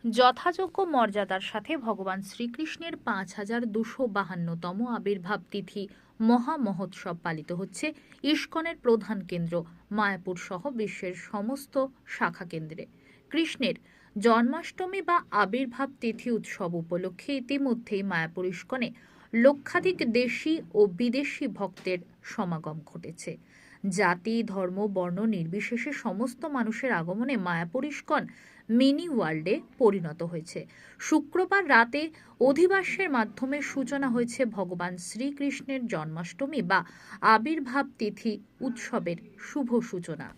যথাযোগ্য মর্যাদার সাথে ভগবান শ্রীকৃষ্ণের ৫,২৫২তম আবির্ভাব তিথি মহা মহোৎসব পালিত হচ্ছে ইস্কনের প্রধান কেন্দ্র মায়াপুর সহ বিশ্বের সমস্ত শাখা কেন্দ্রে। কৃষ্ণের জন্মাষ্টমী বা আবির্ভাব তিথি উৎসব উপলক্ষে ইতিমধ্যেই মায়াপুর ইস্কনে লক্ষাধিক দেশি ও বিদেশি ভক্তের সমাগম ঘটেছে। জাতি, ধর্ম, বর্ণ নির্বিশেষে সমস্ত মানুষের আগমনে মায়াপুর ইস্কন মিনি ওয়ার্ল্ডে পরিণত হয়েছে। শুক্রবার রাতে অধিবাসের মাধ্যমে সূচনা হয়েছে ভগবান শ্রীকৃষ্ণের জন্মাষ্টমী বা আবির্ভাব তিথি উৎসবের শুভ সূচনা।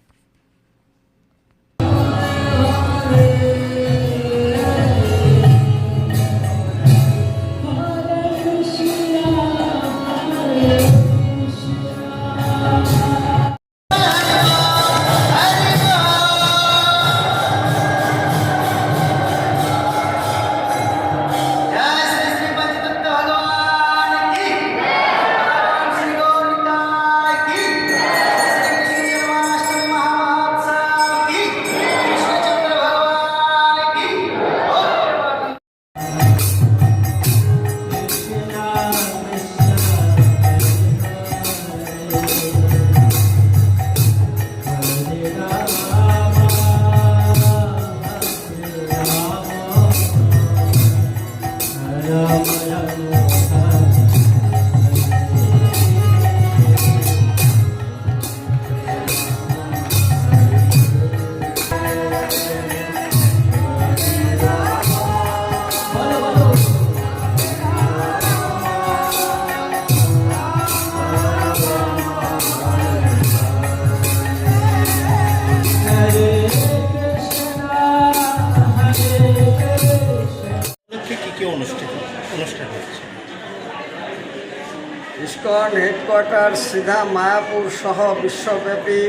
ইস্কন হেডকোয়ার্টার সিধা মায়াপুর সহ বিশ্বব্যাপী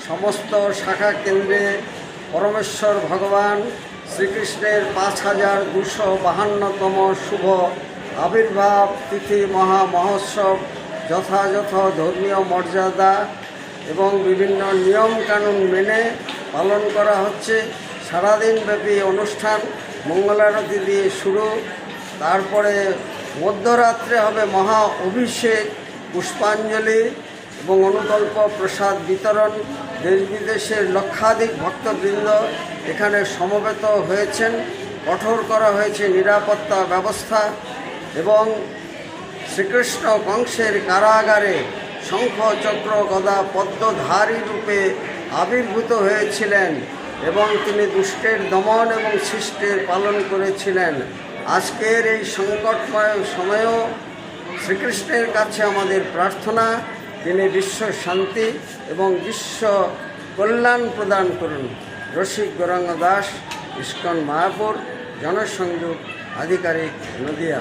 সমস্ত শাখা কেন্দ্রে পরমেশ্বর ভগবান শ্রীকৃষ্ণের ৫,২৫২তম শুভ আবির্ভাব তিথি মহা মহোৎসব যথাযথ ধর্মীয় মর্যাদা এবং বিভিন্ন নিয়মকানুন মেনে পালন করা হচ্ছে। সারাদিনব্যাপী অনুষ্ঠান মঙ্গলারতি দিয়ে শুরু, তারপরে মধ্যরাত্রে হবে মহা অভিষেক, পুষ্পাঞ্জলি এবং অনুকল্প প্রসাদ বিতরণ। দেশ বিদেশের লক্ষাধিক ভক্তবৃন্দ এখানে সমবেত হয়েছেন। কঠোর করা হয়েছে নিরাপত্তা ব্যবস্থা এবং শ্রীকৃষ্ণ কংসের কারাগারে শঙ্খ, চক্র, গদা, পদ্মধারী রূপে আবির্ভূত হয়েছিলেন এবং তিনি দুষ্টের দমন এবং শিষ্টের পালন করেছিলেন। আজকের এই সংকটময় সময়েও শ্রীকৃষ্ণের কাছে আমাদের প্রার্থনা, তিনি বিশ্ব শান্তি এবং বিশ্ব কল্যাণ প্রদান করুন। রসিক গৌরাঙ্গ দাস, ইস্কন মায়াপুর, জনসংযোগ আধিকারিক, নদিয়া।